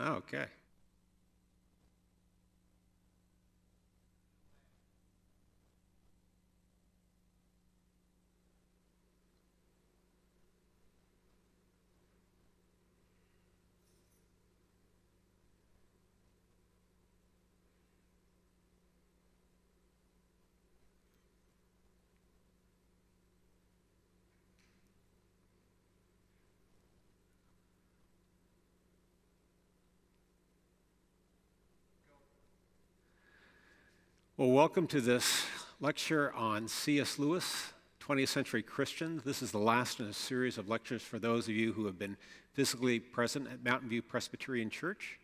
Oh, okay. Well, welcome to this lecture on C.S. Lewis, 20th Century Christian. This is the last in a series of lectures for those of you who have been physically present at Mountain View Presbyterian Church.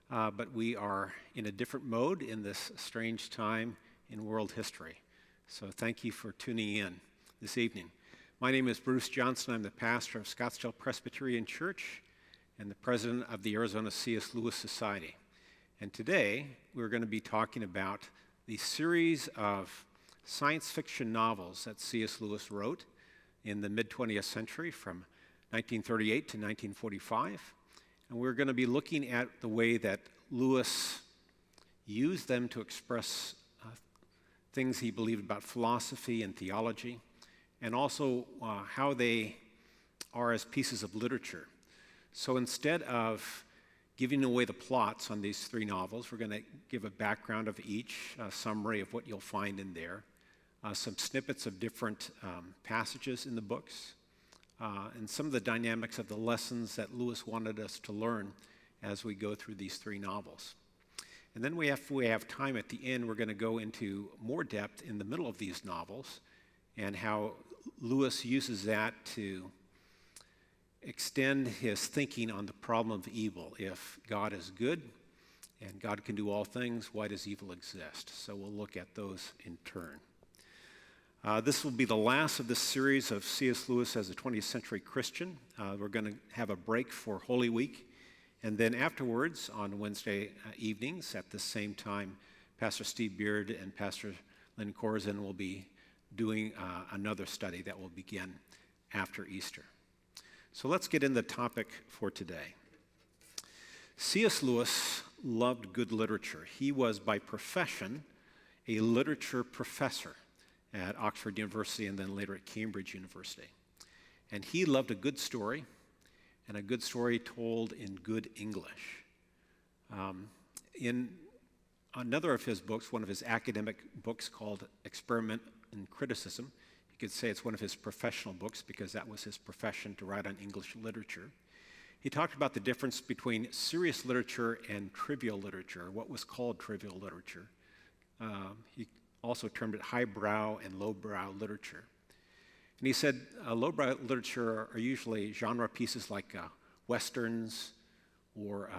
But we are in a different mode in this strange time in world history. So thank you for tuning in this evening. My name is Bruce Johnson. I'm the pastor of Scottsdale Presbyterian Church and the president of the Arizona C.S. Lewis Society. And today we're going to be talking about the series of science fiction novels that C.S. Lewis wrote in the mid-20th century from 1938 to 1945. And we're going to be looking at the way that Lewis used them to express things he believed about philosophy and theology, and also how they are as pieces of literature. So instead of giving away the plots on these three novels, we're going to give a background of each, a summary of what you'll find in there, some snippets of different passages in the books, and some of the dynamics of the lessons that Lewis wanted us to learn as we go through these three novels. And then if we have time at the end, we're going to go into more depth in the middle of these novels and how Lewis uses that to extend his thinking on the problem of evil. If God is good and God can do all things, why does evil exist? So we'll look at those in turn. This will be the last of this series of C.S. Lewis as a 20th century Christian. We're going to have a break for Holy Week. And then afterwards, on Wednesday evenings at the same time, Pastor Steve Beard and Pastor Lynn Corzin will be doing another study that will begin after Easter. So let's get into the topic for today. C.S. Lewis loved good literature. He was by profession a literature professor at Oxford University and then later at Cambridge University. And he loved a good story, and a good story told in good English. In another of his books, one of his academic books called Experiment in Criticism, you could say it's one of his professional books because that was his profession, to write on English literature. He talked about the difference between serious literature and trivial literature, what was called trivial literature. He also termed it highbrow and lowbrow literature. And he said lowbrow literature are usually genre pieces like westerns or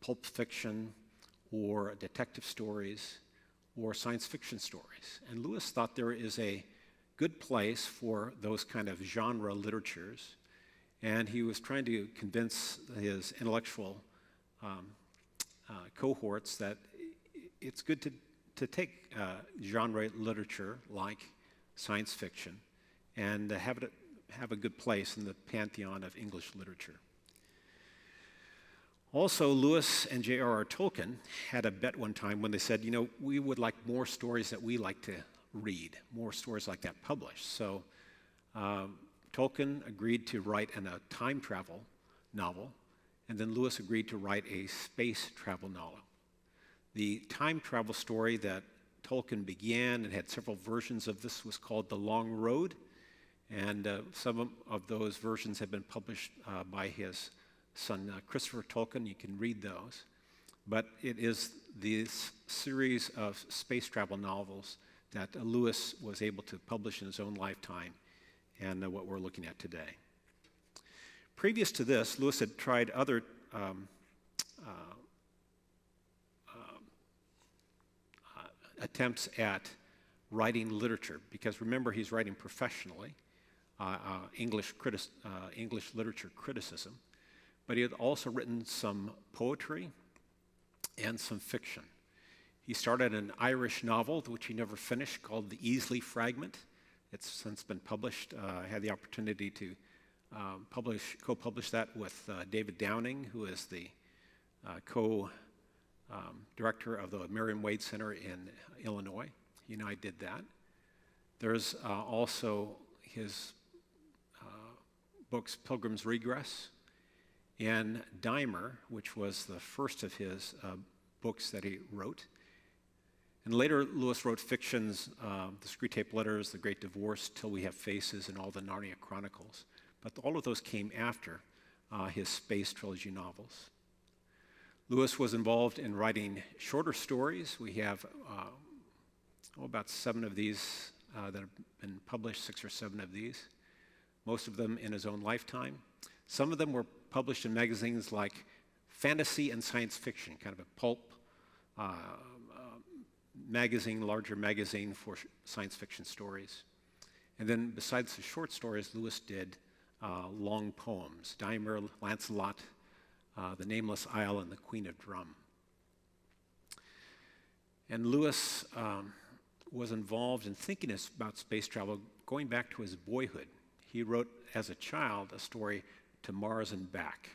pulp fiction or detective stories or science fiction stories. And Lewis thought there is a good place for those kind of genre literatures, and he was trying to convince his intellectual cohorts that it's good to take genre literature like science fiction and have a good place in the pantheon of English literature. Also, Lewis and J.R.R. Tolkien had a bet one time when they said, we would like more stories that we like to read, more stories like that published. So Tolkien agreed to write a time travel novel, and then Lewis agreed to write a space travel novel. The time travel story that Tolkien began and had several versions of this was called The Long Road, and some of those versions have been published by his son Christopher Tolkien. You can read those. But it is this series of space travel novels that Lewis was able to publish in his own lifetime, and what we're looking at today. Previous to this, Lewis had tried other attempts at writing literature, because remember, he's writing professionally, English literature criticism, but he had also written some poetry and some fiction. He started an Irish novel, which he never finished, called The Easley Fragment. It's since been published. I had the opportunity to co-publish that with David Downing, who is the co-director of the Merriam-Wade Center in Illinois. He and I did that. There's also his books, Pilgrim's Regress, and Dimer, which was the first of his books that he wrote. And later, Lewis wrote fictions, the Screwtape Letters, The Great Divorce, Till We Have Faces, and all the Narnia Chronicles. But all of those came after his space trilogy novels. Lewis was involved in writing shorter stories. We have about 7 of these that have been published, 6 or 7 of these, most of them in his own lifetime. Some of them were published in magazines like Fantasy and Science Fiction, kind of a pulp magazine, larger magazine for science fiction stories. And then besides the short stories, Lewis did long poems, Dimer, Lancelot, The Nameless Isle, and The Queen of Drum. And Lewis was involved in thinking about space travel going back to his boyhood. He wrote, as a child, a story To Mars and Back.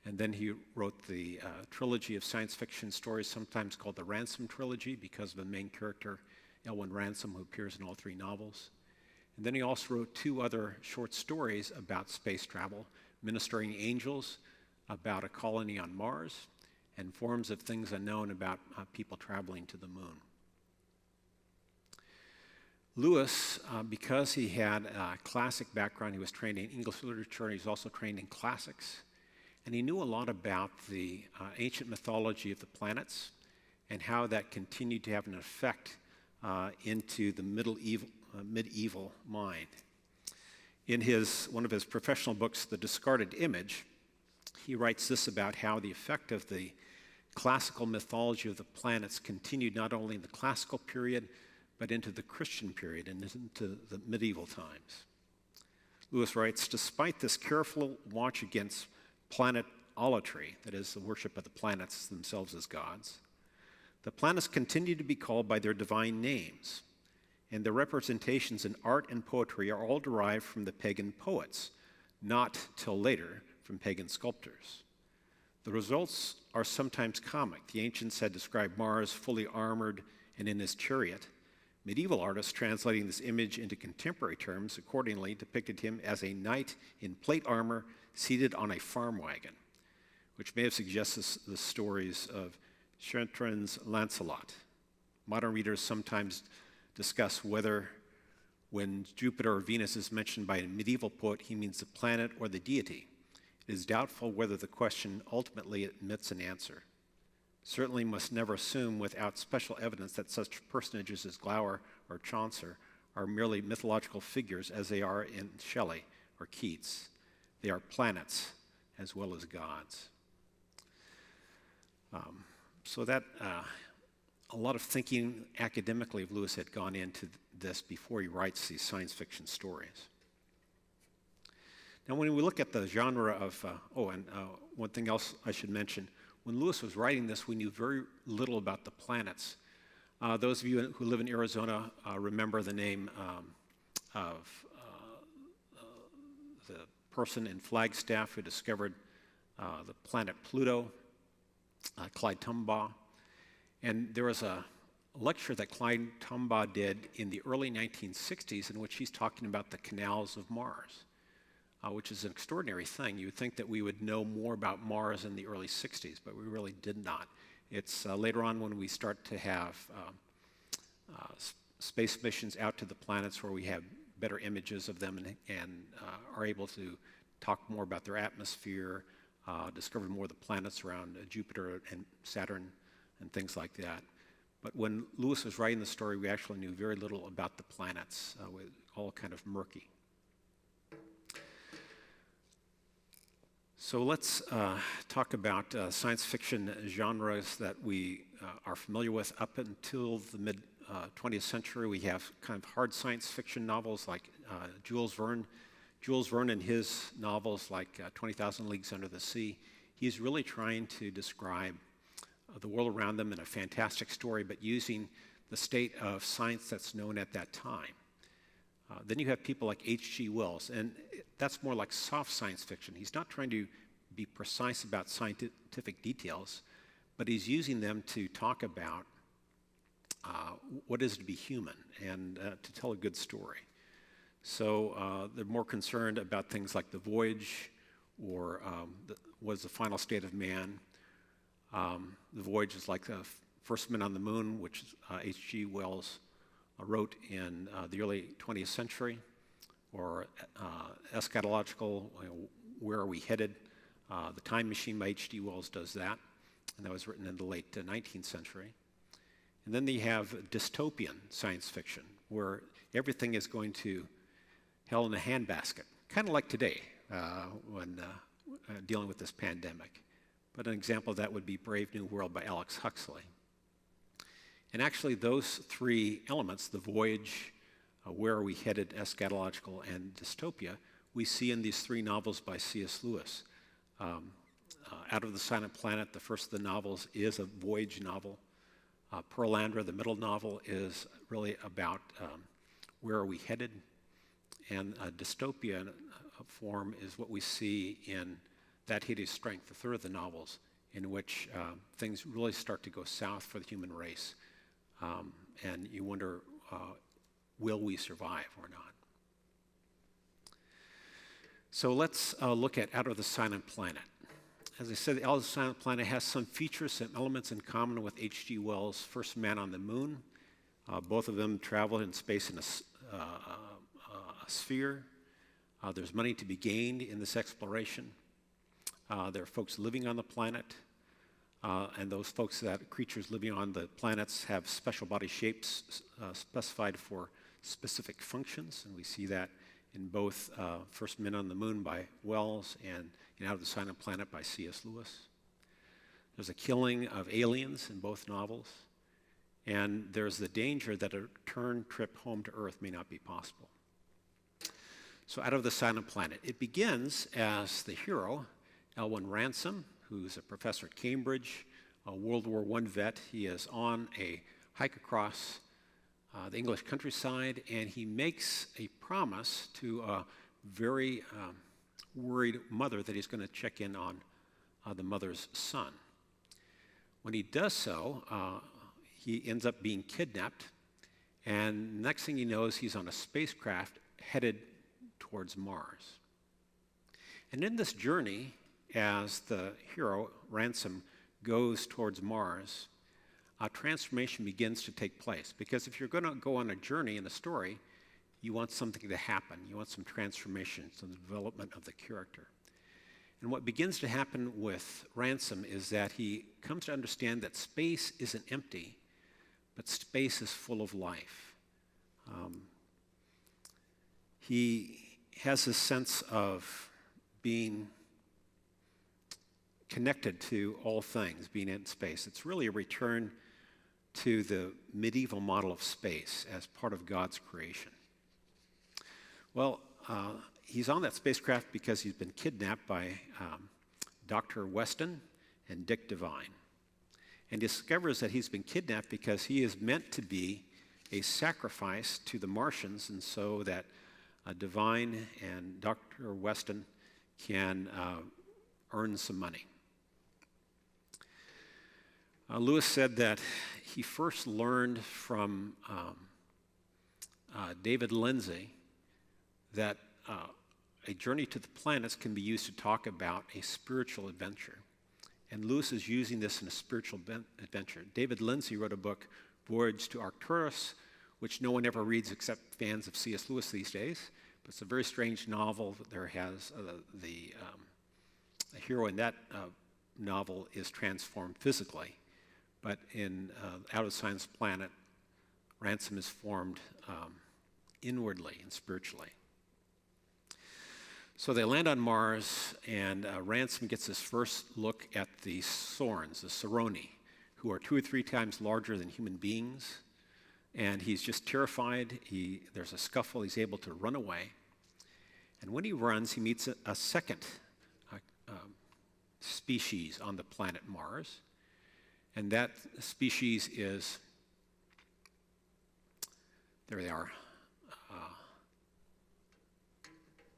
And then he wrote the trilogy of science fiction stories, sometimes called the Ransom Trilogy, because of the main character, Elwin Ransom, who appears in all 3 novels. And then he also wrote 2 other short stories about space travel, Ministering Angels, about a colony on Mars, and Forms of Things Unknown, about people traveling to the moon. Lewis, because he had a classic background, he was trained in English literature, and he was also trained in classics. And he knew a lot about the ancient mythology of the planets and how that continued to have an effect into the medieval mind. In one of his professional books, The Discarded Image, he writes this about how the effect of the classical mythology of the planets continued not only in the classical period, but into the Christian period and into the medieval times. Lewis writes, despite this careful watch against planetolatry, that is, the worship of the planets themselves as gods, the planets continue to be called by their divine names, and their representations in art and poetry are all derived from the pagan poets, not till later from pagan sculptors. The results are sometimes comic. The ancients had described Mars fully armored and in his chariot. Medieval artists, translating this image into contemporary terms, accordingly depicted him as a knight in plate armor seated on a farm wagon, which may have suggested the stories of Chartrand's Lancelot. Modern readers sometimes discuss whether when Jupiter or Venus is mentioned by a medieval poet, he means the planet or the deity. It is doubtful whether the question ultimately admits an answer. Certainly must never assume without special evidence that such personages as Glower or Chaucer are merely mythological figures as they are in Shelley or Keats. They are planets as well as gods. So that a lot of thinking academically of Lewis had gone into this before he writes these science fiction stories. Now, when we look at the genre of, one thing else I should mention, when Lewis was writing this, we knew very little about the planets. Those of you who live in Arizona remember the name of the person in Flagstaff who discovered the planet Pluto, Clyde Tombaugh. And there was a lecture that Clyde Tombaugh did in the early 1960s in which he's talking about the canals of Mars, which is an extraordinary thing. You would think that we would know more about Mars in the early 60s, but we really did not. It's later on when we start to have space missions out to the planets where we have better images of them and are able to talk more about their atmosphere, discover more of the planets around Jupiter and Saturn and things like that. But when Lewis was writing the story, we actually knew very little about the planets. All kind of murky. So let's talk about science fiction genres that we are familiar with. Up until the mid-20th century, we have kind of hard science fiction novels like Jules Verne. Jules Verne and his novels like 20,000 Leagues Under the Sea, he's really trying to describe the world around them in a fantastic story, but using the state of science that's known at that time. Then you have people like H.G. Wells, and that's more like soft science fiction. He's not trying to be precise about scientific details, but he's using them to talk about what it is to be human and to tell a good story. So they're more concerned about things like the voyage or what is the final state of man. The voyage is like the first men on the moon, which H.G. Wells wrote in the early 20th century, or eschatological, where are we headed? The Time Machine by H.G. Wells does that, and that was written in the late 19th century. And then they have dystopian science fiction, where everything is going to hell in a handbasket, kind of like today when dealing with this pandemic. But an example of that would be Brave New World by Alex Huxley. And actually those three elements, the voyage, where are we headed, eschatological, and dystopia, we see in these three novels by C.S. Lewis. Out of the Silent Planet, the first of the novels, is a voyage novel. Pearlandra, the middle novel, is really about where are we headed. And dystopia form is what we see in That Hideous Strength, the third of the novels, in which things really start to go south for the human race. And you wonder, will we survive or not? So let's look at Out of the Silent Planet. As I said, Out of the Silent Planet has some features, some elements in common with H.G. Wells' First Man on the Moon. Both of them travel in space in a sphere. There's money to be gained in this exploration. There are folks living on the planet, and those folks, that creatures living on the planets, have special body shapes specified for specific functions, and we see that in both First Men on the Moon by Wells and in Out of the Silent Planet by C.S. Lewis. There's a killing of aliens in both novels, and there's the danger that a return trip home to Earth may not be possible. So Out of the Silent Planet. It begins as the hero, Elwyn Ransom, who's a professor at Cambridge, a World War I vet. He is on a hike across the English countryside, and he makes a promise to a very worried mother that he's going to check in on the mother's son. When he does so, he ends up being kidnapped, and next thing he knows, he's on a spacecraft headed towards Mars. And in this journey, as the hero, Ransom, goes towards Mars, a transformation begins to take place. Because if you're going to go on a journey in a story, you want something to happen. You want some transformation, some development of the character. And what begins to happen with Ransom is that he comes to understand that space isn't empty, but space is full of life. He has this sense of being connected to all things, being in space. It's really a return to the medieval model of space as part of God's creation. Well, he's on that spacecraft because he's been kidnapped by Dr. Weston and Dick Devine. And discovers that he's been kidnapped because he is meant to be a sacrifice to the Martians, and so that Devine and Dr. Weston can earn some money. Lewis said that he first learned from David Lindsay that a journey to the planets can be used to talk about a spiritual adventure. And Lewis is using this in a spiritual adventure. David Lindsay wrote a book, Voyage to Arcturus, which no one ever reads except fans of C.S. Lewis these days. But it's a very strange novel. There has the hero in that novel is transformed physically. But in Out of the Silent Planet, Ransom is formed inwardly and spiritually. So they land on Mars, and Ransom gets his first look at the Sorns, the Soroni, who are 2 or 3 times larger than human beings. And he's just terrified. There's a scuffle. He's able to run away. And when he runs, he meets a second species on the planet Mars. And that species is, there they are,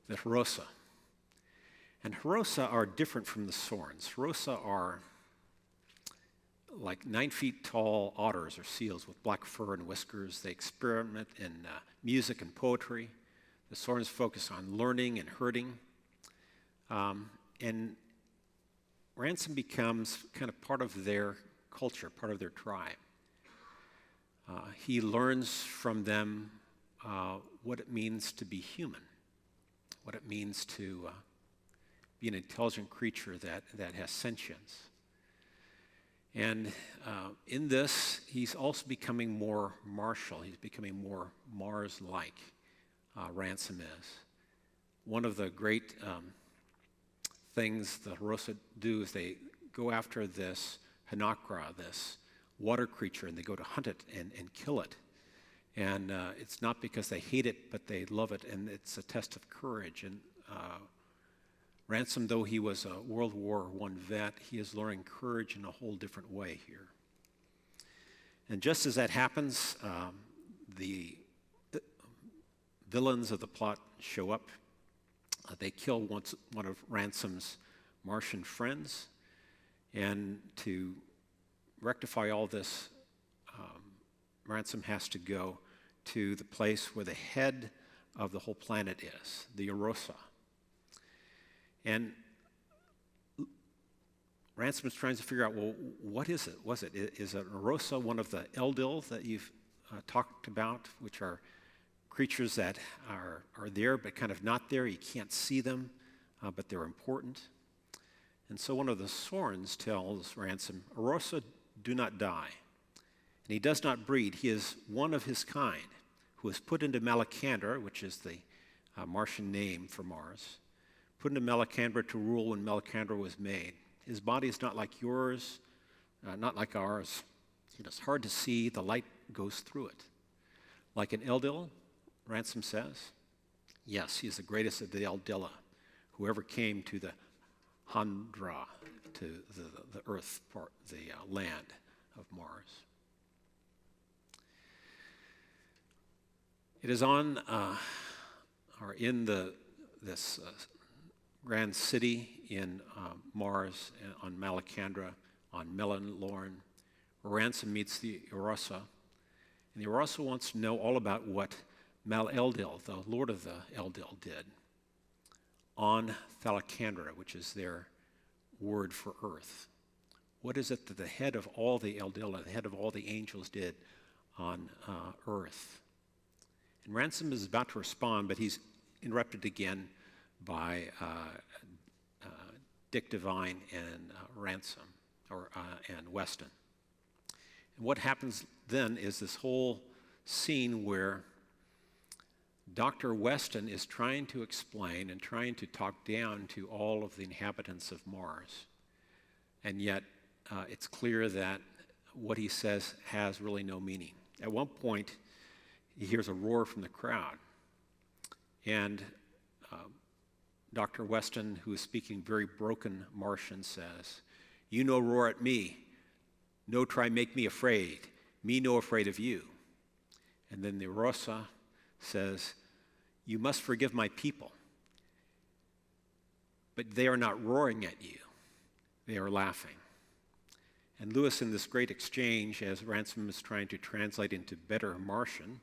the Rosa. And Harosa are different from the Sorns. Harosa are like 9 feet tall otters or seals with black fur and whiskers. They experiment in music and poetry. The Sorns focus on learning and herding. And Ransom becomes kind of part of their culture, part of their tribe. He learns from them what it means to be human, what it means to be an intelligent creature that has sentience. And in this, he's also becoming more martial. He's becoming more Mars-like, Ransom is. One of the great things the Harosa do is they go after this Hanakra, this water creature, and they go to hunt it and kill it. And it's not because they hate it, but they love it, and it's a test of courage. And Ransom, though he was a World War I vet, he is learning courage in a whole different way here. And just as that happens, the villains of the plot show up. They kill one of Ransom's Martian friends. And to rectify all this, Ransom has to go to the place where the head of the whole planet is, the Harosa. And Ransom is trying to figure out, well, what is it? Is it Harosa one of the Eldil that you've talked about, which are creatures that are there but kind of not there? You can't see them, but they're important. And so one of the Sorns tells Ransom, Harosa do not die, and he does not breed. He is one of his kind, who was put into Malacandra, which is the Martian name for Mars, put into Malacandra to rule when Malacandra was made. His body is not like yours, not like ours. It's hard to see. The light goes through it. Like an Eldil, Ransom says, yes, he is the greatest of the Eldilla, whoever came to the Handra, to the earth part, the land of Mars. It is on, or in this grand city in Mars, on Malacandra, on Melanlorn, where Ransom meets the Harosa. And the Harosa wants to know all about what Mal-Eldil, the lord of the Eldil, did on Thalacandra, which is their word for earth. What is it that the head of all the Eldil, the head of all the angels, did on earth? And Ransom is about to respond, but he's interrupted again by Dick Devine and Ransom, and Weston. And what happens then is this whole scene where Dr. Weston is trying to explain and trying to talk down to all of the inhabitants of Mars. And yet it's clear that what he says has really no meaning. At one point, he hears a roar from the crowd. And Dr. Weston, who is speaking very broken Martian, says, "You no roar at me. No try make me afraid. Me no afraid of you." And then the Harosa says, "You must forgive my people. But they are not roaring at you. They are laughing." And Lewis, in this great exchange, as Ransom is trying to translate into better Martian,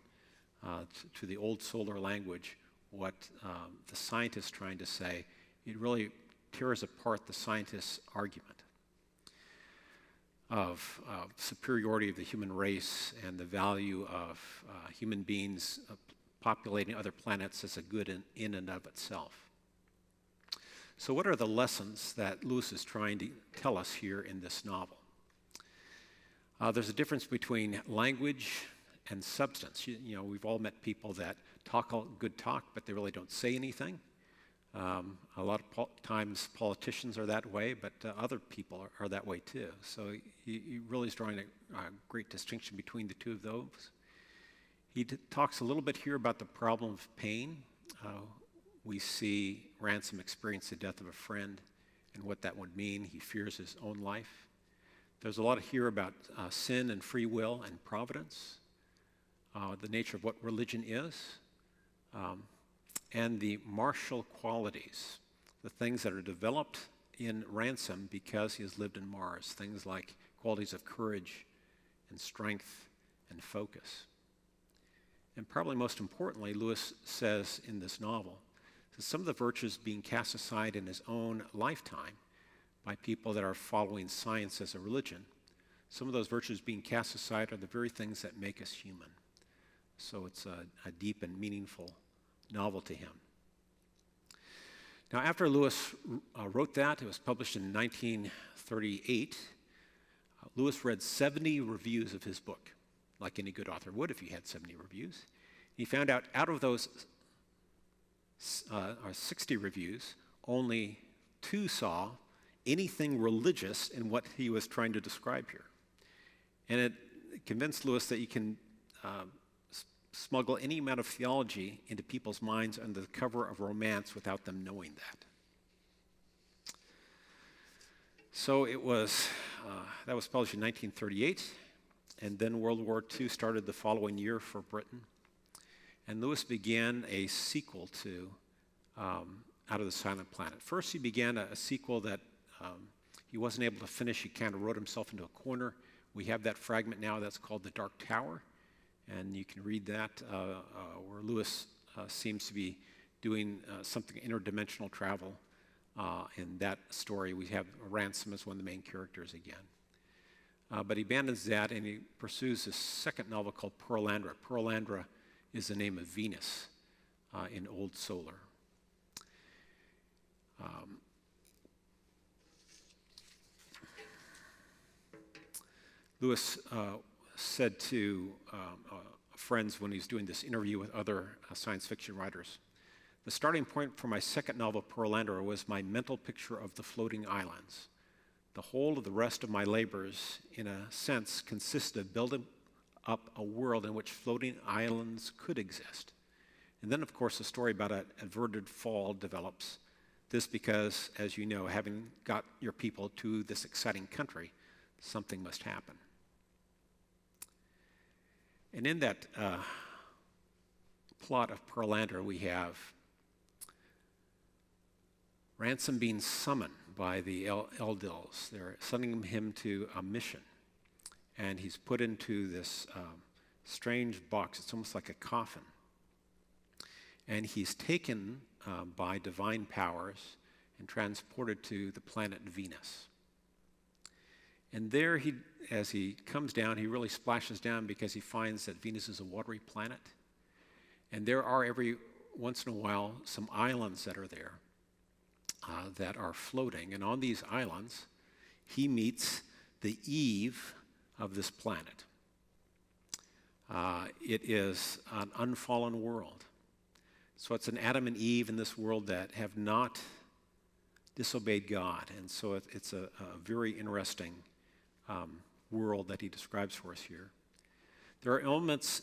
to the old solar language, what the scientist is trying to say, it really tears apart the scientist's argument of superiority of the human race and the value of human beings populating other planets as a good in and of itself. So what are the lessons that Lewis is trying to tell us here in this novel? There's a difference between language and substance. We've all met people that talk good talk, but they really don't say anything. A lot of times politicians are that way, but other people are that way too. So he really is drawing a great distinction between the two of those. He talks a little bit here about the problem of pain. We see Ransom experience the death of a friend and what that would mean. He fears his own life. There's a lot here about sin and free will and providence, the nature of what religion is, and the martial qualities the things that are developed in Ransom because he has lived in Mars, things like qualities of courage and strength and focus. And probably most importantly, Lewis says in this novel, that some of the virtues being cast aside in his own lifetime by people that are following science as a religion, some of those virtues being cast aside are the very things that make us human. So it's a deep and meaningful novel to him. Now, after Lewis wrote that, it was published in 1938, Lewis read 70 reviews of his book, like any good author would if he had 70 reviews. He found out of those 60 reviews, only 2 saw anything religious in what he was trying to describe here. And it convinced Lewis that you can smuggle any amount of theology into people's minds under the cover of romance without them knowing that. So it was, that was published in 1938, and then World War II started the following year for Britain. And Lewis began a sequel to Out of the Silent Planet. First, he began a sequel that he wasn't able to finish. He kind of wrote himself into a corner. We have that fragment now that's called The Dark Tower, and you can read that where Lewis seems to be doing something interdimensional travel. In that story, we have Ransom as one of the main characters again. But he abandons that and he pursues this second novel called Pearlandra. Pearlandra is the name of Venus in Old Solar. Lewis said to friends when he was doing this interview with other science fiction writers, "The starting point for my second novel, Pearlandra, was my mental picture of the floating islands. The whole of the rest of my labors, in a sense, consisted of building up a world in which floating islands could exist." And then, of course, the story about an averted fall develops. This because, as you know, having got your people to this exciting country, something must happen. And in that plot of Pearlandra, we have Ransom being summoned by the Eldils. They're sending him to a mission. And he's put into this strange box. It's almost like a coffin. And he's taken by divine powers and transported to the planet Venus. And there, as he comes down, he really splashes down because he finds that Venus is a watery planet. And there are every once in a while some islands that are there that are floating. And on these islands, he meets the Eve of this planet. It is an unfallen world. So it's an Adam and Eve in this world that have not disobeyed God. And so it's a very interesting world that he describes for us here. There are elements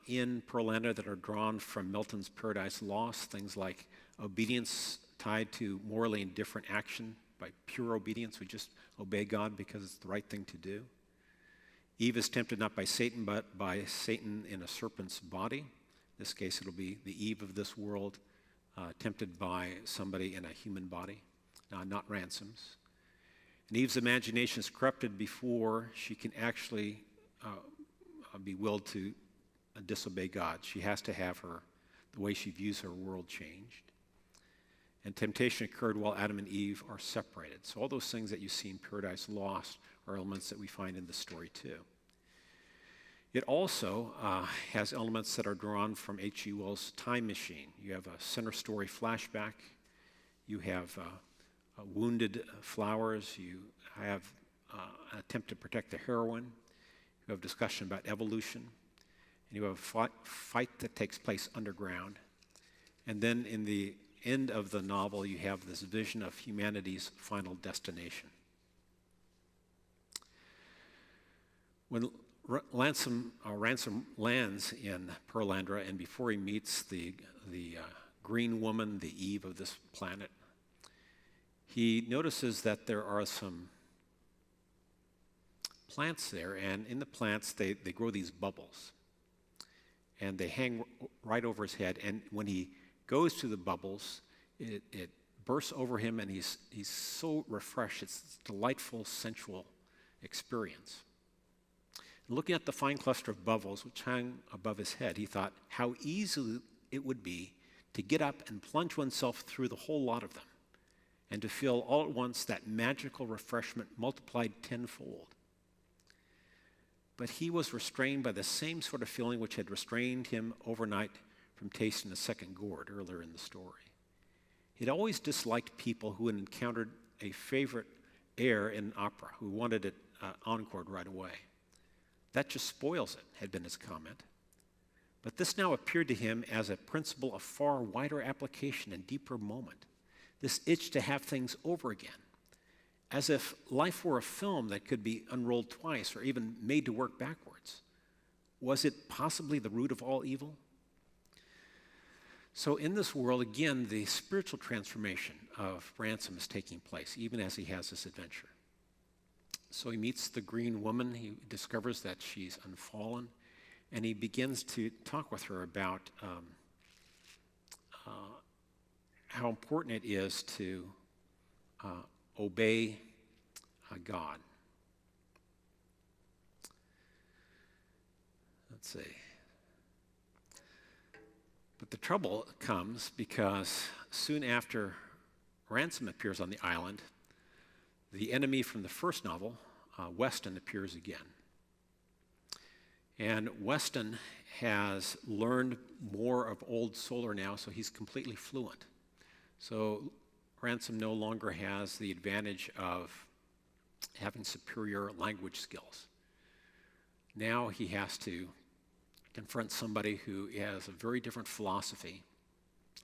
in Pearlandra that are drawn from Milton's Paradise Lost, things like obedience tied to morally indifferent action. By pure obedience, we just obey God because it's the right thing to do. Eve is tempted not by Satan, but by Satan in a serpent's body. In this case, it'll be the Eve of this world, tempted by somebody in a human body, not Ransom's. And Eve's imagination is corrupted before she can actually be willed to disobey God. She has to have the way she views her world changed. And temptation occurred while Adam and Eve are separated. So all those things that you see in Paradise Lost are elements that we find in the story too. It also has elements that are drawn from H.G. Wells' Time Machine. You have a center story flashback. You have wounded flowers. You have an attempt to protect the heroine. You have discussion about evolution. And you have a fight that takes place underground. And then in the end of the novel, you have this vision of humanity's final destination. When Ransom lands in Pearlandra, and before he meets the green woman, the Eve of this planet, he notices that there are some plants there, and in the plants they grow these bubbles. And they hang right over his head, and when he goes to the bubbles, it bursts over him, and he's so refreshed. It's this delightful, sensual experience. Looking at the fine cluster of bubbles which hung above his head, he thought how easy it would be to get up and plunge oneself through the whole lot of them, and to feel all at once that magical refreshment multiplied tenfold. But he was restrained by the same sort of feeling which had restrained him overnight from tasting the second gourd earlier in the story. He'd always disliked people who had encountered a favorite air in opera, who wanted it encored right away. That just spoils it, had been his comment. But this now appeared to him as a principle of far wider application and deeper moment. This itch to have things over again, as if life were a film that could be unrolled twice or even made to work backwards. Was it possibly the root of all evil? So in this world, again, the spiritual transformation of Ransom is taking place, even as he has this adventure. So he meets the green woman. He discovers that she's unfallen, and he begins to talk with her about how important it is to obey God. Let's see. But the trouble comes because soon after Ransom appears on the island, the enemy from the first novel, Weston, appears again. And Weston has learned more of Old Solar now, so he's completely fluent. So Ransom no longer has the advantage of having superior language skills. Now he has to confront somebody who has a very different philosophy.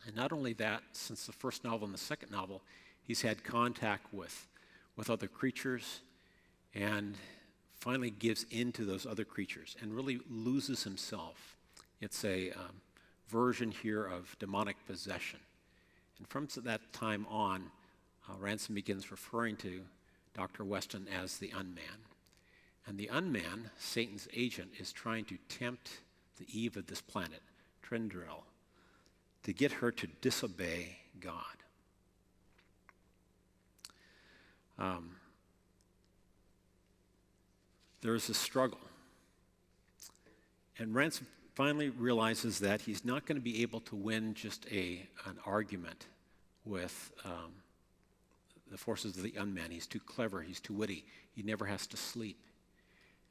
And not only that, since the first novel and the second novel, he's had contact with other creatures and finally gives in to those other creatures and really loses himself. It's a version here of demonic possession. And from that time on, Ransom begins referring to Dr. Weston as the Unman. And the Unman, Satan's agent, is trying to tempt the Eve of this planet, Trendril, to get her to disobey God. There's a struggle. And Ransom finally realizes that he's not going to be able to win just an argument with the forces of the Unman. He's too clever, he's too witty, he never has to sleep.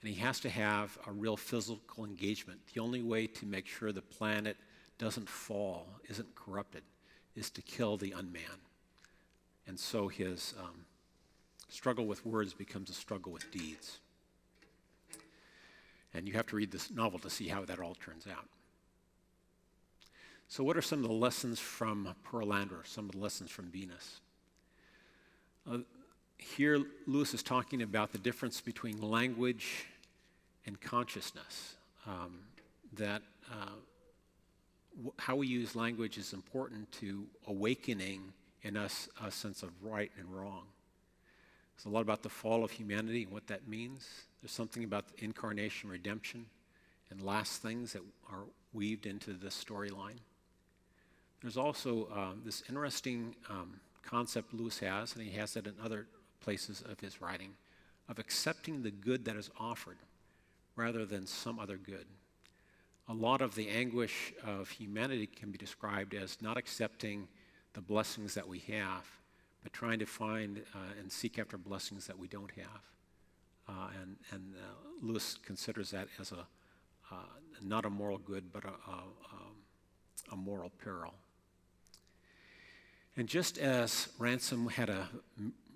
And he has to have a real physical engagement. The only way to make sure the planet doesn't fall, isn't corrupted, is to kill the Unman. And so his struggle with words becomes a struggle with deeds. And you have to read this novel to see how that all turns out. So what are some of the lessons from Pearlander, some of the lessons from Venus? Here, Lewis is talking about the difference between language and consciousness, that how we use language is important to awakening in us a sense of right and wrong. There's a lot about the fall of humanity and what that means. There's something about the incarnation, redemption, and last things that are weaved into this storyline. There's also this interesting concept Lewis has, and he has it in other places of his writing, of accepting the good that is offered rather than some other good. A lot of the anguish of humanity can be described as not accepting the blessings that we have, but trying to find and seek after blessings that we don't have. And Lewis considers that as not a moral good, but a moral peril. And just as Ransom had a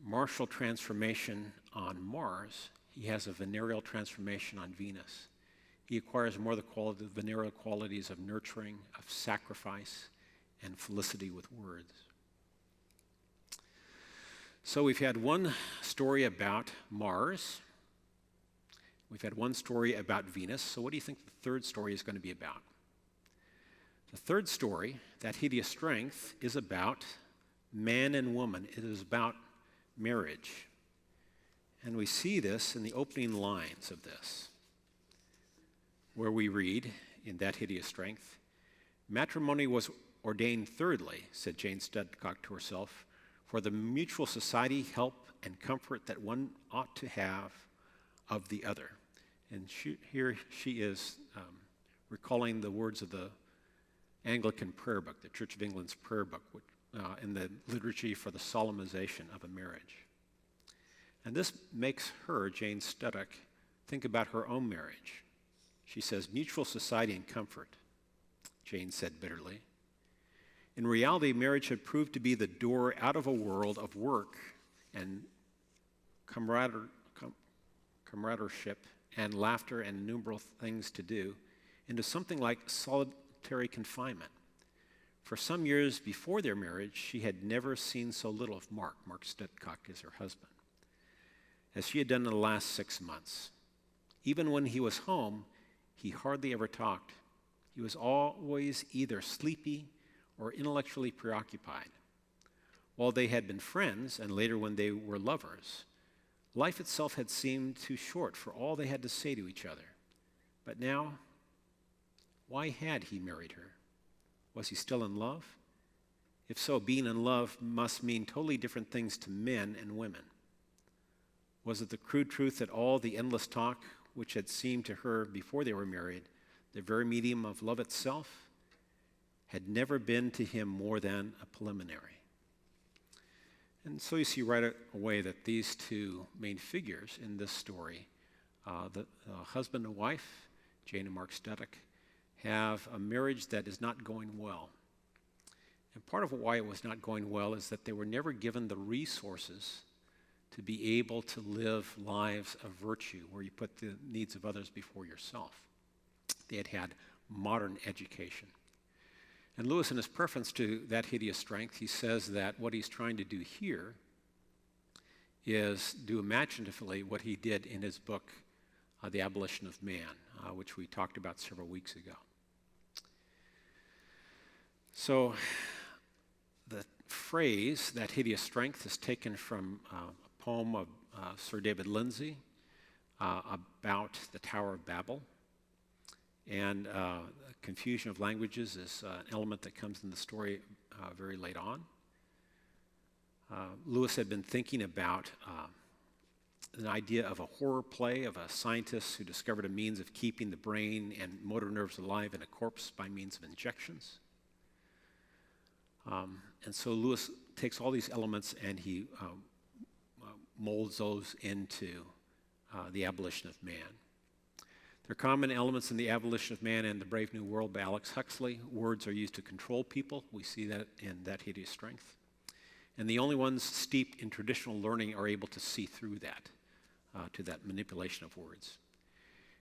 martial transformation on Mars, he has a venereal transformation on Venus. He acquires more the venereal qualities of nurturing, of sacrifice, and felicity with words. So we've had one story about Mars. We've had one story about Venus. So what do you think the third story is going to be about? The third story, That Hideous Strength, is about man and woman. It is about marriage. And we see this in the opening lines of this, where we read in That Hideous Strength, "Matrimony was ordained thirdly," said Jane Studcock to herself, for the mutual society, help, and comfort that one ought to have of the other. And here she is recalling the words of the Anglican prayer book, the Church of England's prayer book, in the liturgy for the solemnization of a marriage. And this makes her, Jane Studdock, think about her own marriage. She says, mutual society and comfort, Jane said bitterly. In reality, marriage had proved to be the door out of a world of work and camaraderie and laughter and innumerable things to do into something like solitary confinement. For some years before their marriage, she had never seen so little of Mark. Mark Studdock is her husband, as she had done in the last 6 months. Even when he was home, he hardly ever talked. He was always either sleepy or intellectually preoccupied. While they had been friends, and later when they were lovers, life itself had seemed too short for all they had to say to each other. But now, why had he married her? Was he still in love? If so, being in love must mean totally different things to men and women. Was it the crude truth that all the endless talk, which had seemed to her before they were married, the very medium of love itself, had never been to him more than a preliminary? And so you see right away that these two main figures in this story, the husband and wife, Jane and Mark Studdock, have a marriage that is not going well. And part of why it was not going well is that they were never given the resources to be able to live lives of virtue where you put the needs of others before yourself. They had had modern education. And Lewis, in his preference to That Hideous Strength, he says that what he's trying to do here is do imaginatively what he did in his book, The Abolition of Man, which we talked about several weeks ago. So the phrase, That Hideous Strength, is taken from a poem of Sir David Lindsay about the Tower of Babel. And confusion of languages is an element that comes in the story very late on. Lewis had been thinking about an idea of a horror play of a scientist who discovered a means of keeping the brain and motor nerves alive in a corpse by means of injections. And so Lewis takes all these elements and he molds those into The Abolition of Man. There are common elements in The Abolition of Man and The Brave New World by Alex Huxley. Words are used to control people. We see that in That Hideous Strength. And the only ones steeped in traditional learning are able to see through that, to that manipulation of words.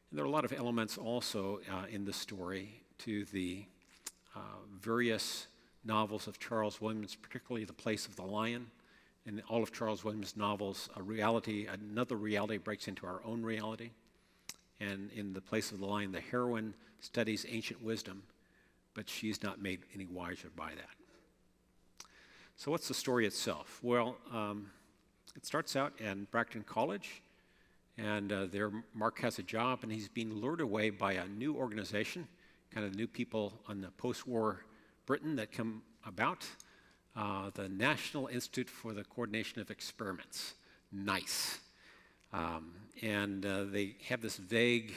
And there are a lot of elements also in the story to the various novels of Charles Williams, particularly The Place of the Lion. In all of Charles Williams' novels, another reality breaks into our own reality. And in The Place of the Lion, the heroine studies ancient wisdom, but she's not made any wiser by that. So what's the story itself? Well, it starts out in Bracton College, and there Mark has a job, and he's being lured away by a new organization, kind of new people on the post-war Britain that come about, the National Institute for the Coordination of Experiments, NICE. And they have this vague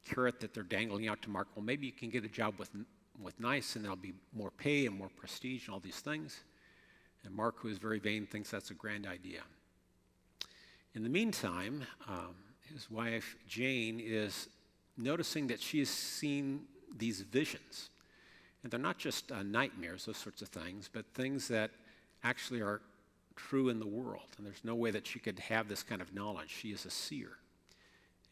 carrot that they're dangling out to Mark. Well, maybe you can get a job with NICE and there'll be more pay and more prestige and all these things. And Mark, who is very vain, thinks that's a grand idea. In the meantime, his wife, Jane, is noticing that she has seen these visions. And they're not just nightmares, those sorts of things, but things that actually are true in the world. And there's no way that she could have this kind of knowledge. She is a seer.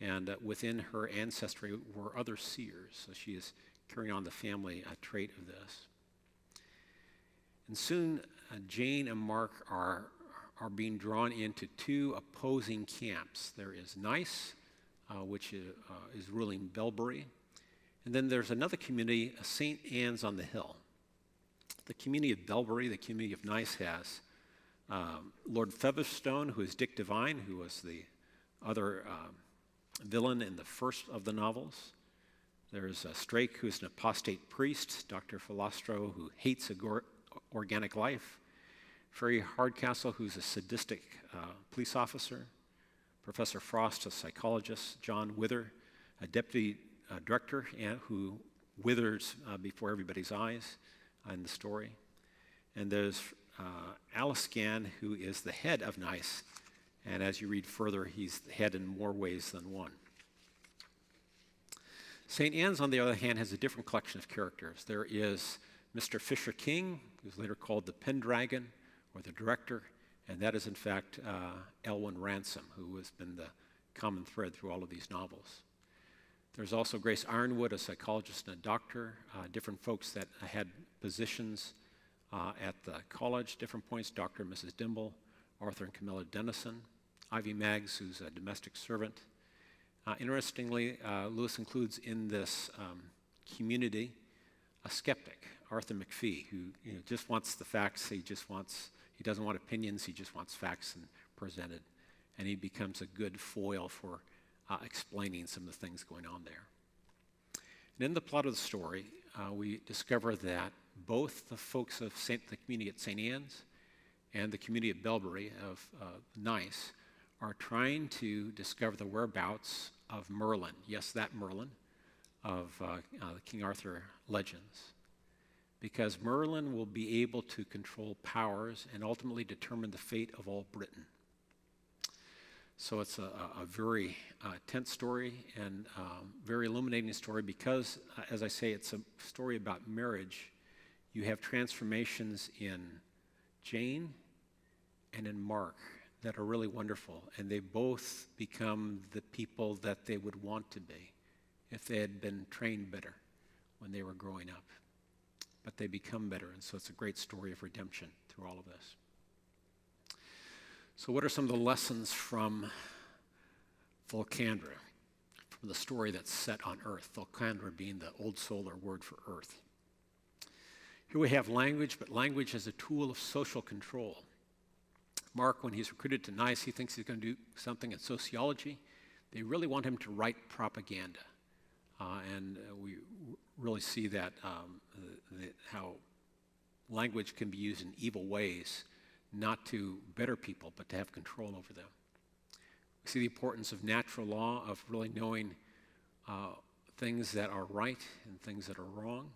And within her ancestry were other seers. So she is carrying on the family trait of this. And soon Jane and Mark are being drawn into two opposing camps. There is NICE, which is ruling Belbury. And then there's another community, St. Anne's on the Hill. The community of Belbury, the community of NICE, has Lord Featherstone, who is Dick Devine, who was the other villain in the first of the novels. There's Strake, who's an apostate priest, Dr. Filastro, who hates organic life, Ferry Hardcastle, who's a sadistic police officer, Professor Frost, a psychologist, John Wither, a deputy director who withers before everybody's eyes in the story. And there's Alice Gann, who is the head of NICE, and as you read further, he's the head in more ways than one. St. Anne's, on the other hand, has a different collection of characters. There is Mr. Fisher King, who's later called the Pendragon, or the director, and that is, in fact, Elwyn Ransom, who has been the common thread through all of these novels. There's also Grace Ironwood, a psychologist and a doctor, different folks that had positions at the college, different points, Dr. and Mrs. Dimble, Arthur and Camilla Dennison, Ivy Maggs, who's a domestic servant. Interestingly, Lewis includes in this community a skeptic, Arthur McPhee, who just wants the facts. He doesn't want opinions. He just wants facts and presented, and he becomes a good foil for explaining some of the things going on there. And in the plot of the story, we discover that both the folks of the community at St. Anne's and the community at Belbury of NICE are trying to discover the whereabouts of Merlin. Yes, that Merlin of the King Arthur legends. Because Merlin will be able to control powers and ultimately determine the fate of all Britain. So it's a very tense story and very illuminating story because, as I say, it's a story about marriage. You have transformations in Jane and in Mark that are really wonderful, and they both become the people that they would want to be if they had been trained better when they were growing up. But they become better, and so it's a great story of redemption through all of this. So what are some of the lessons from Volcandra, from the story that's set on earth, Volcandra being the Old Solar word for earth? Here we have language, but language as a tool of social control. Mark, when he's recruited to NICE, he thinks he's going to do something in sociology. They really want him to write propaganda. And we really see that how language can be used in evil ways, not to better people, but to have control over them. We see the importance of natural law, of really knowing things that are right and things that are wrong.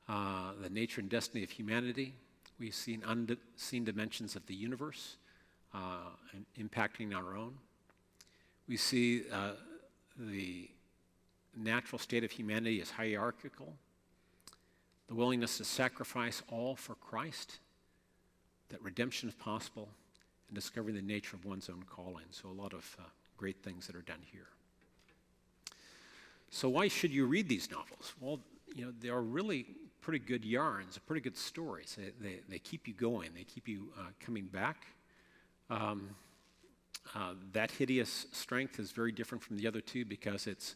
The nature and destiny of humanity. We've seen unseen dimensions of the universe and impacting our own. We see the natural state of humanity as hierarchical. The willingness to sacrifice all for Christ, that redemption is possible, and discovering the nature of one's own calling. So a lot of great things that are done here. So why should you read these novels? Well, they are really pretty good yarns, pretty good stories. They keep you going. They keep you coming back. That Hideous Strength is very different from the other two because it's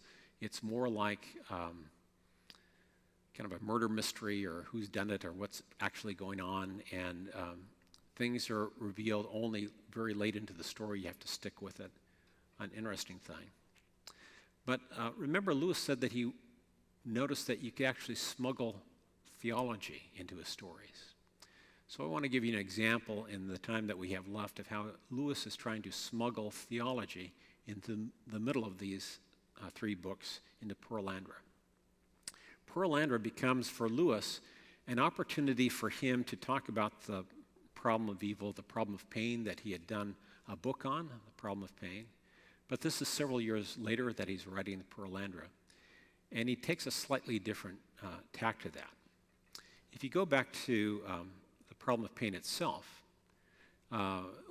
more like kind of a murder mystery or who's done it or what's actually going on, and things are revealed only very late into the story. You have to stick with it. An interesting thing. But remember, Lewis said that he noticed that you could actually smuggle theology into his stories. So I want to give you an example in the time that we have left of how Lewis is trying to smuggle theology into the middle of these three books into Pearlandra. Pearlandra becomes, for Lewis, an opportunity for him to talk about the problem of evil, the problem of pain that he had done a book on, the problem of pain. But this is several years later that he's writing Pearlandra. And he takes a slightly different tack to that. If you go back to the problem of pain itself,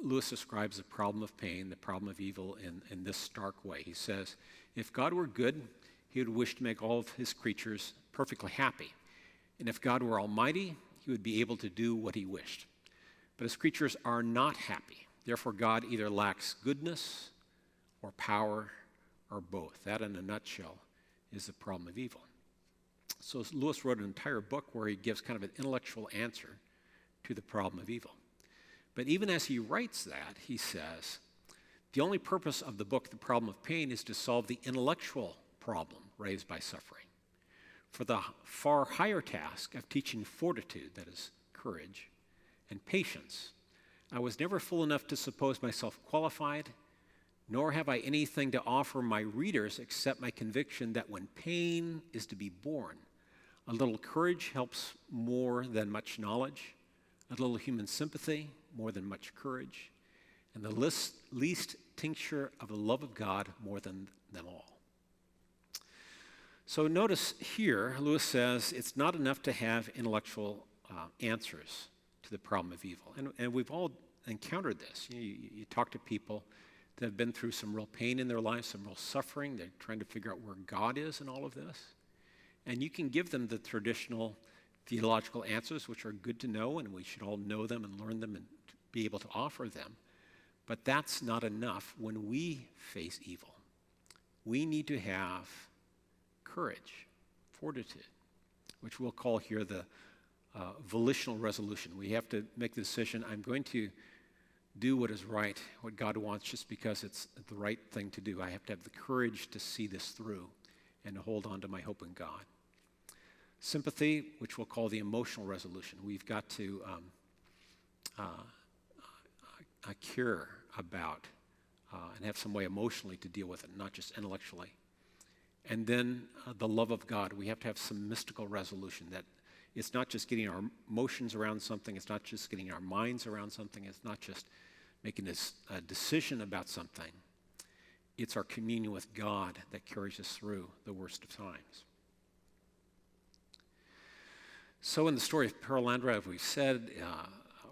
Lewis describes the problem of pain, the problem of evil in this stark way. He says, if God were good, he would wish to make all of his creatures perfectly happy. And if God were almighty, he would be able to do what he wished. But his creatures are not happy. Therefore, God either lacks goodness or power or both. That, in a nutshell, is the problem of evil. So Lewis wrote an entire book where he gives kind of an intellectual answer to the problem of evil. But even as he writes that, he says, the only purpose of the book, The Problem of Pain, is to solve the intellectual problem raised by suffering. For the far higher task of teaching fortitude, that is, courage, and patience. I was never fool enough to suppose myself qualified, nor have I anything to offer my readers except my conviction that when pain is to be borne, a little courage helps more than much knowledge, a little human sympathy more than much courage, and the least tincture of the love of God more than them all. So notice here, Lewis says it's not enough to have intellectual answers to the problem of evil. And we've all encountered this. You talk to people that have been through some real pain in their lives, some real suffering. They're trying to figure out where God is in all of this. And you can give them the traditional theological answers, which are good to know, and we should all know them and learn them and be able to offer them. But that's not enough when we face evil. We need to have courage, fortitude, which we'll call here the volitional resolution. We have to make the decision, I'm going to do what is right, what God wants, just because it's the right thing to do. I have to have the courage to see this through and to hold on to my hope in God. Sympathy, which we'll call the emotional resolution. We've got to care about and have some way emotionally to deal with it, not just intellectually. And then the love of God. We have to have some mystical resolution that it's not just getting our emotions around something, it's not just getting our minds around something, it's not just making a decision about something. It's our communion with God that carries us through the worst of times. So in the story of Perelandra, as we've said,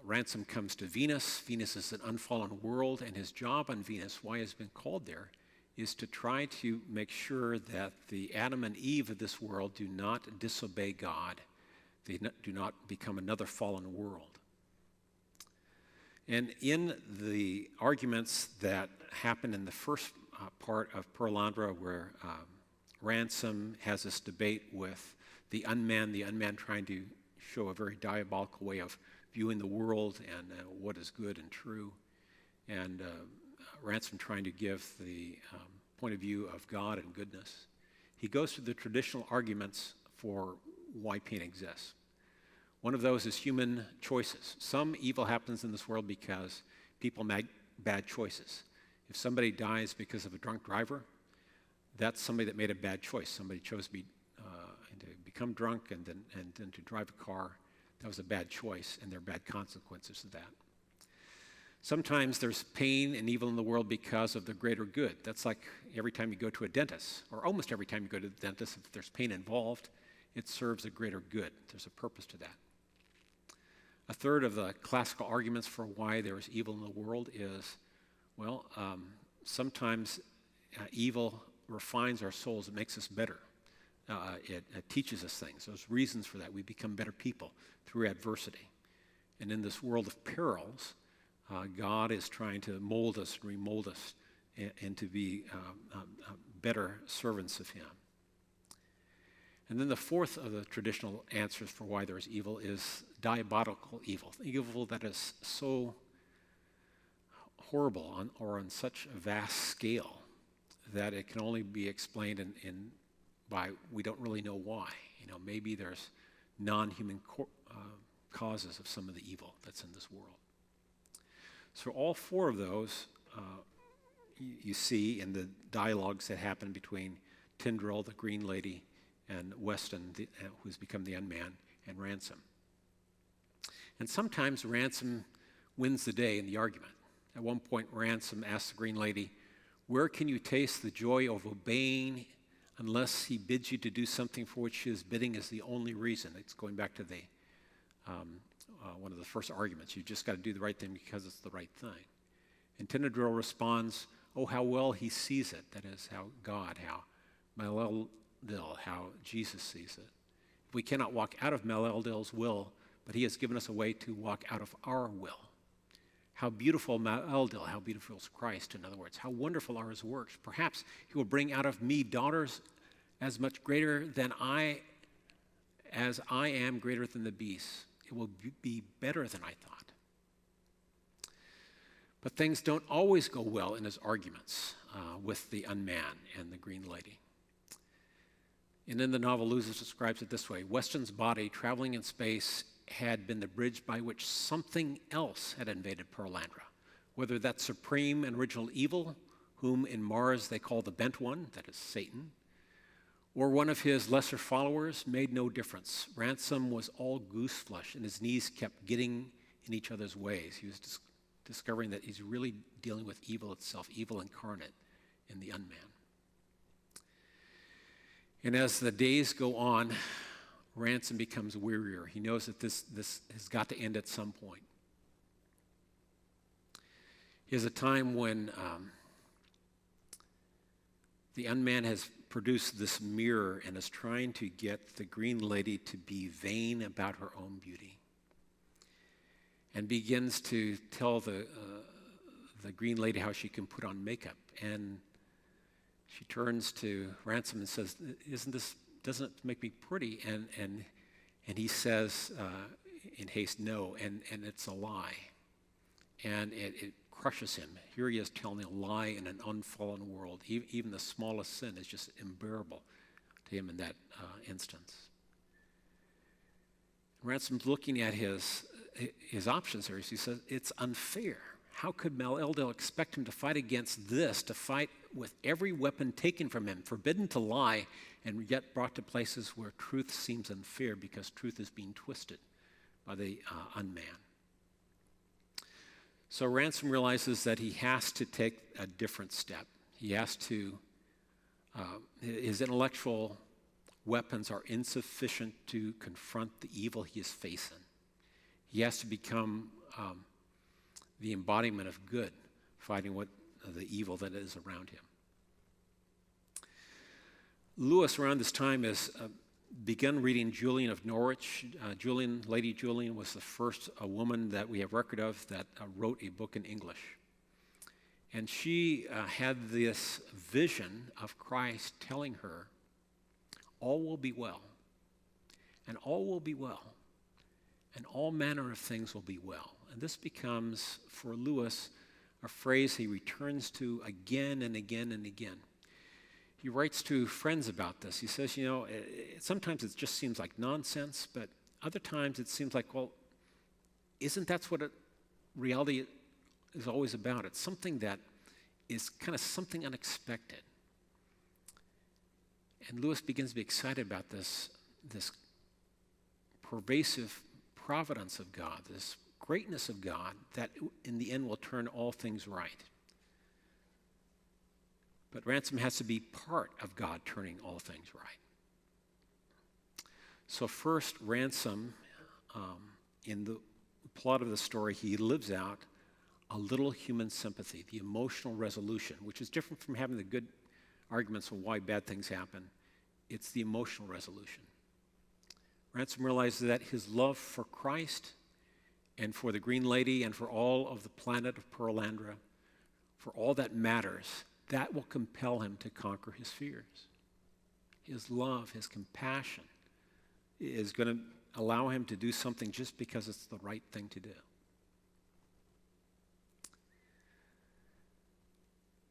Ransom comes to Venus. Venus is an unfallen world, and his job on Venus, why he's been called there, is to try to make sure that the Adam and Eve of this world do not disobey God. They do not become another fallen world. And in the arguments that happen in the first part of Perelandra, where Ransom has this debate with the unman trying to show a very diabolical way of viewing the world and what is good and true, and Ransom trying to give the point of view of God and goodness. He goes through the traditional arguments for why pain exists. One of those is human choices. Some evil happens in this world because people make bad choices. If somebody dies because of a drunk driver, that's somebody that made a bad choice. Somebody chose to become drunk and then to drive a car. That was a bad choice, and there are bad consequences of that. Sometimes there's pain and evil in the world because of the greater good. That's like every time you go to a dentist, or almost every time you go to the dentist, if there's pain involved, it serves a greater good. There's a purpose to that. A third of the classical arguments for why there is evil in the world is, sometimes evil refines our souls. It makes us better. It teaches us things. There's reasons for that. We become better people through adversity. And in this world of perils, God is trying to mold us and remold us and to be better servants of Him. And then the fourth of the traditional answers for why there is evil is diabolical evil. Evil that is so horrible or on such a vast scale that it can only be explained by we don't really know why. Maybe there's non-human causes of some of the evil that's in this world. So all four of those you see in the dialogues that happen between Tyndrell, the Green Lady, and Weston, who's become the unman, and Ransom. And sometimes Ransom wins the day in the argument. At one point, Ransom asks the Green Lady, "Where can you taste the joy of obeying unless he bids you to do something for which his bidding is the only reason?" It's going back to the one of the first arguments. You just got to do the right thing because it's the right thing. And Tyndrell responds, "Oh, how well he sees it." That is, how God, how Maleldil, how Jesus sees it. We cannot walk out of Maleldil's will, but he has given us a way to walk out of our will. How beautiful Maleldil, how beautiful is Christ, in other words. How wonderful are his works. Perhaps he will bring out of me daughters as much greater than as I am greater than the beasts. It will be better than I thought. But things don't always go well in his arguments with the unman and the Green Lady. And in the novel, Lewis describes it this way: Weston's body, traveling in space had been the bridge by which something else had invaded Pearlandra, whether that supreme and original evil, whom in Mars they call the Bent One, that is Satan, or one of his lesser followers, made no difference. Ransom was all gooseflesh, and his knees kept getting in each other's ways. He was discovering that he's really dealing with evil itself, evil incarnate in the unman. And as the days go on, Ransom becomes wearier. He knows that this has got to end at some point. He has a time when the unman has produced this mirror and is trying to get the green lady to be vain about her own beauty, and begins to tell the green lady how she can put on makeup. And she turns to Ransom and says, doesn't it make me pretty? And he says in haste, no, and it's a lie. And it crushes him. Here he is telling a lie in an unfallen world. Even the smallest sin is just unbearable to him in that instance. Ransom's looking at his options here. He says, it's unfair. How could Mal Eldel expect him to fight against this, to fight with every weapon taken from him, forbidden to lie, and yet brought to places where truth seems unfair because truth is being twisted by the unman? So Ransom realizes that he has to take a different step. He has to, his intellectual weapons are insufficient to confront the evil he is facing. He has to become the embodiment of good, fighting the evil that is around him. Lewis, around this time, has begun reading Julian of Norwich. Lady Julian was the first woman that we have record of that wrote a book in English. And she had this vision of Christ telling her, all will be well, and all will be well, and all manner of things will be well. And this becomes, for Lewis, a phrase he returns to again and again and again. He writes to friends about this. He says, sometimes it just seems like nonsense, but other times it seems like, well, isn't that what reality is always about? It's something that is kind of something unexpected. And Lewis begins to be excited about this pervasive providence of God, this greatness of God that in the end will turn all things right. But Ransom has to be part of God turning all things right. So first, Ransom, in the plot of the story, he lives out a little human sympathy, the emotional resolution, which is different from having the good arguments of why bad things happen. It's the emotional resolution. Ransom realizes that his love for Christ and for the Green Lady and for all of the planet of Pearlandra, for all that matters, that will compel him to conquer his fears. His love, his compassion is going to allow him to do something just because it's the right thing to do.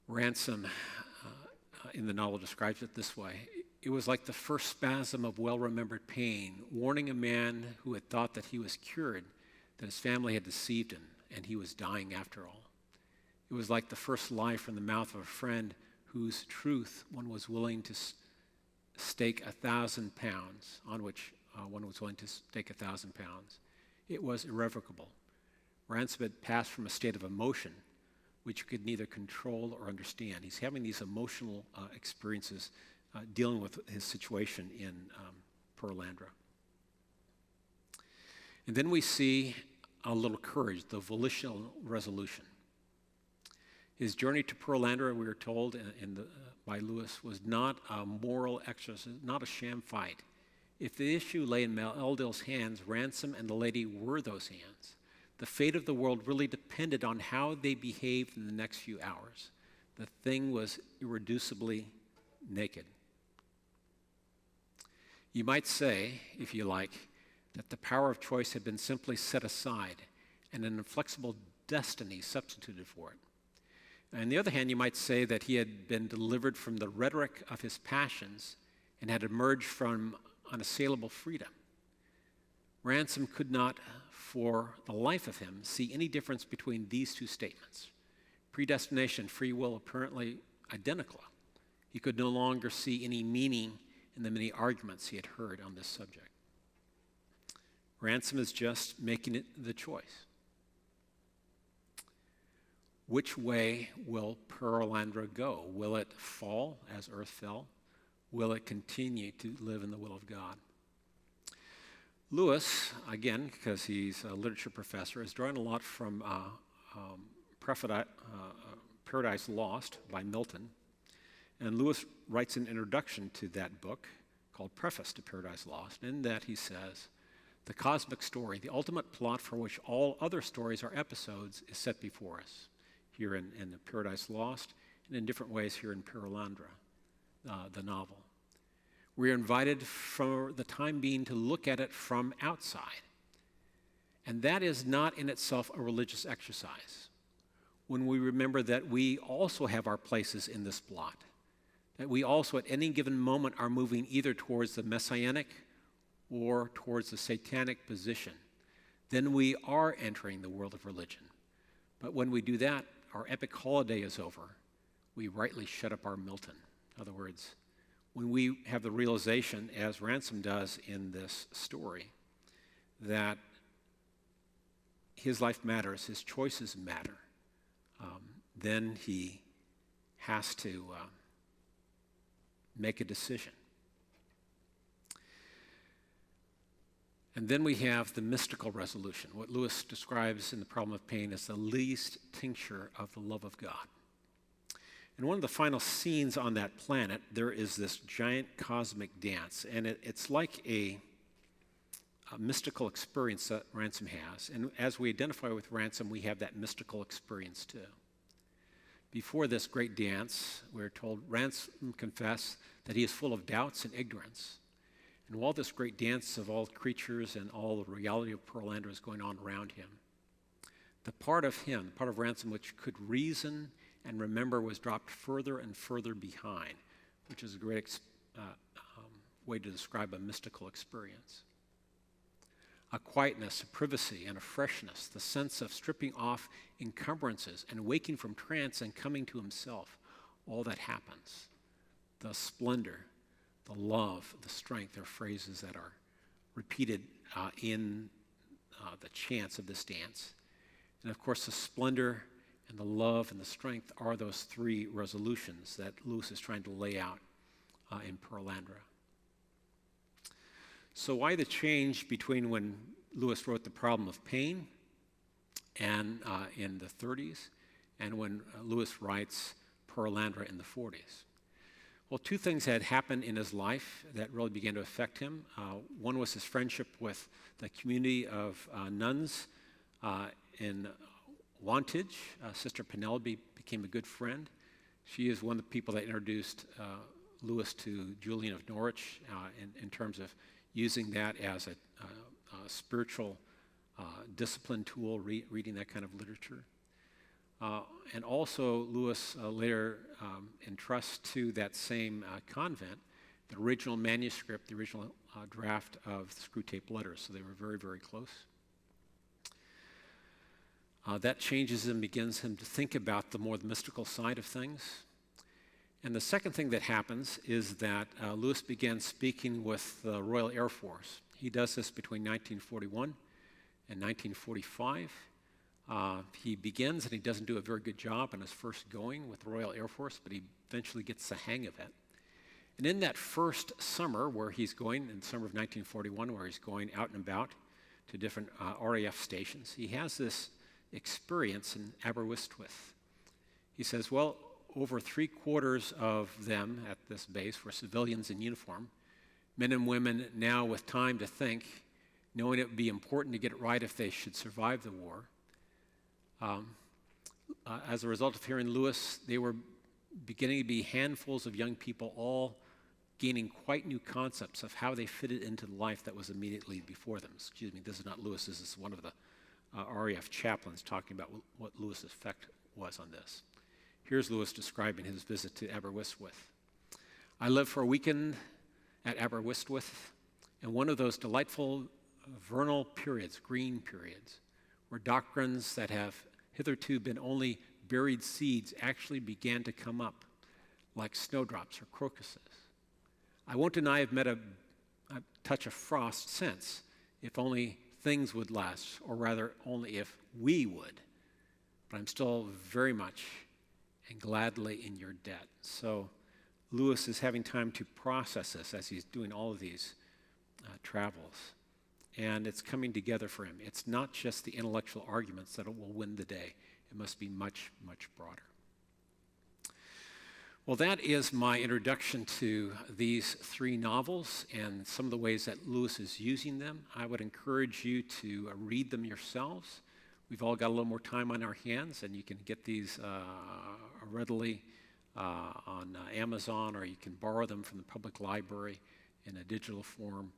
Ransom, in the novel, describes it this way. It was like the first spasm of well-remembered pain, warning a man who had thought that he was cured, that his family had deceived him, and he was dying after all. It was like the first lie from the mouth of a friend whose truth one was willing to stake 1,000 pounds, on which one was willing to stake 1,000 pounds. It was irrevocable. Ransom had passed from a state of emotion which he could neither control or understand. He's having these emotional experiences dealing with his situation in Pearlandra. And then we see a little courage, the volitional resolution. His journey to Pearlandra, we were told by Lewis, was not a moral exercise, not a sham fight. If the issue lay in Mal Eldel's hands, Ransom and the lady were those hands. The fate of the world really depended on how they behaved in the next few hours. The thing was irreducibly naked. You might say, if you like, that the power of choice had been simply set aside and an inflexible destiny substituted for it. On the other hand, you might say that he had been delivered from the rhetoric of his passions and had emerged from unassailable freedom. Ransom could not, for the life of him, see any difference between these two statements. Predestination and free will apparently identical. He could no longer see any meaning in the many arguments he had heard on this subject. Ransom is just making it the choice. Which way will Pearlandra go? Will it fall as earth fell? Will it continue to live in the will of God? Lewis, again, because he's a literature professor, is drawing a lot from Paradise Lost by Milton. And Lewis writes an introduction to that book called Preface to Paradise Lost. In that he says, the cosmic story, the ultimate plot for which all other stories are episodes, is set before us here in the Paradise Lost and in different ways here in Pearlandra, the novel. We are invited for the time being to look at it from outside. And that is not in itself a religious exercise. When we remember that we also have our places in this plot, that we also at any given moment are moving either towards the messianic or towards the satanic position, then we are entering the world of religion. But when we do that, our epic holiday is over. We rightly shut up our Milton. In other words, when we have the realization, as Ransom does in this story, that his life matters, his choices matter, then he has to make a decision. And then we have the mystical resolution, what Lewis describes in The Problem of Pain as the least tincture of the love of God. In one of the final scenes on that planet, there is this giant cosmic dance, and it's like a mystical experience that Ransom has. And as we identify with Ransom, we have that mystical experience too. Before this great dance, we're told Ransom confessed that he is full of doubts and ignorance. And while this great dance of all creatures and all the reality of Pearlandra is going on around him, the part of him, part of Ransom, which could reason and remember, was dropped further and further behind, which is a great way to describe a mystical experience. A quietness, a privacy, and a freshness, the sense of stripping off encumbrances and waking from trance and coming to himself, all that happens. The splendor, the love, the strength are phrases that are repeated in the chants of this dance. And of course, the splendor and the love and the strength are those three resolutions that Lewis is trying to lay out in Pearlandra. So why the change between when Lewis wrote The Problem of Pain and in the 30s and when Lewis writes Pearlandra in the 40s? Well, two things had happened in his life that really began to affect him. One was his friendship with the community of nuns in Wantage. Sister Penelope became a good friend. She is one of the people that introduced Lewis to Julian of Norwich in terms of using that as a spiritual discipline tool, reading that kind of literature. And also, Lewis later entrusts to that same convent the original manuscript, the original draft of the Screwtape Letters. So they were very, very close. That changes him, begins him to think about the more mystical side of things. And the second thing that happens is that Lewis began speaking with the Royal Air Force. He does this between 1941 and 1945. He begins, and he doesn't do a very good job on his first going with the Royal Air Force, but he eventually gets the hang of it. And in that first summer where he's going, in the summer of 1941, where he's going out and about to different RAF stations, he has this experience in Aberystwyth. He says, well, over 3/4 of them at this base were civilians in uniform, men and women now with time to think, knowing it would be important to get it right if they should survive the war. As a result of hearing Lewis, they were beginning to be handfuls of young people, all gaining quite new concepts of how they fitted into the life that was immediately before them. Excuse me, this is not Lewis, this is one of the RAF chaplains talking about what Lewis' effect was on this. Here's Lewis describing his visit to Aberystwyth. I lived for a weekend at Aberystwyth, and one of those delightful vernal periods, green periods, where doctrines that have hitherto been only buried seeds actually began to come up, like snowdrops or crocuses. I won't deny I've met a touch of frost since, if only things would last, or rather only if we would. But I'm still very much and gladly in your debt. So Lewis is having time to process this as he's doing all of these travels. And it's coming together for him. It's not just the intellectual arguments that will win the day. It must be much, much broader. Well, that is my introduction to these three novels and some of the ways that Lewis is using them. I would encourage you to read them yourselves. We've all got a little more time on our hands, and you can get these readily on Amazon, or you can borrow them from the public library in a digital form.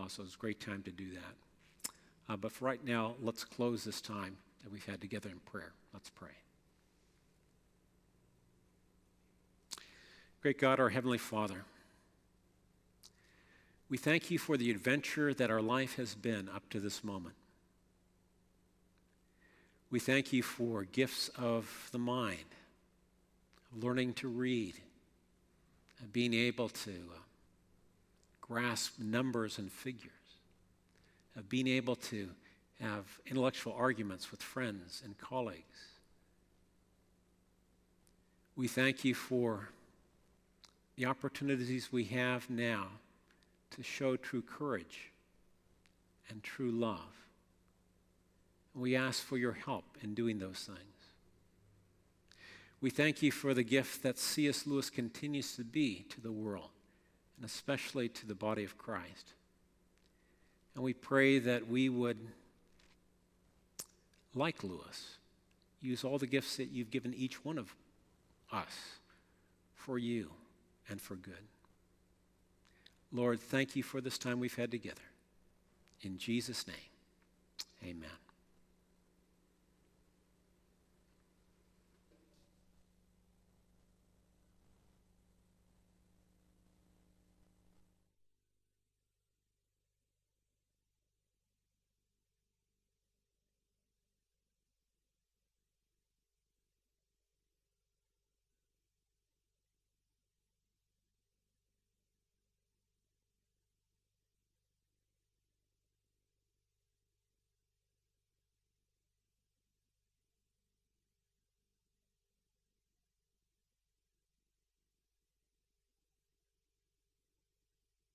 So it's a great time to do that. But for right now, let's close this time that we've had together in prayer. Let's pray. Great God, our Heavenly Father, we thank you for the adventure that our life has been up to this moment. We thank you for gifts of the mind, of learning to read, of being able to grasp numbers and figures, of being able to have intellectual arguments with friends and colleagues. We thank you for the opportunities we have now to show true courage and true love. We ask for your help in doing those things. We thank you for the gift that C.S. Lewis continues to be to the world, and especially to the body of Christ. And we pray that we would, like Lewis, use all the gifts that you've given each one of us for you and for good. Lord, thank you for this time we've had together. In Jesus' name, amen.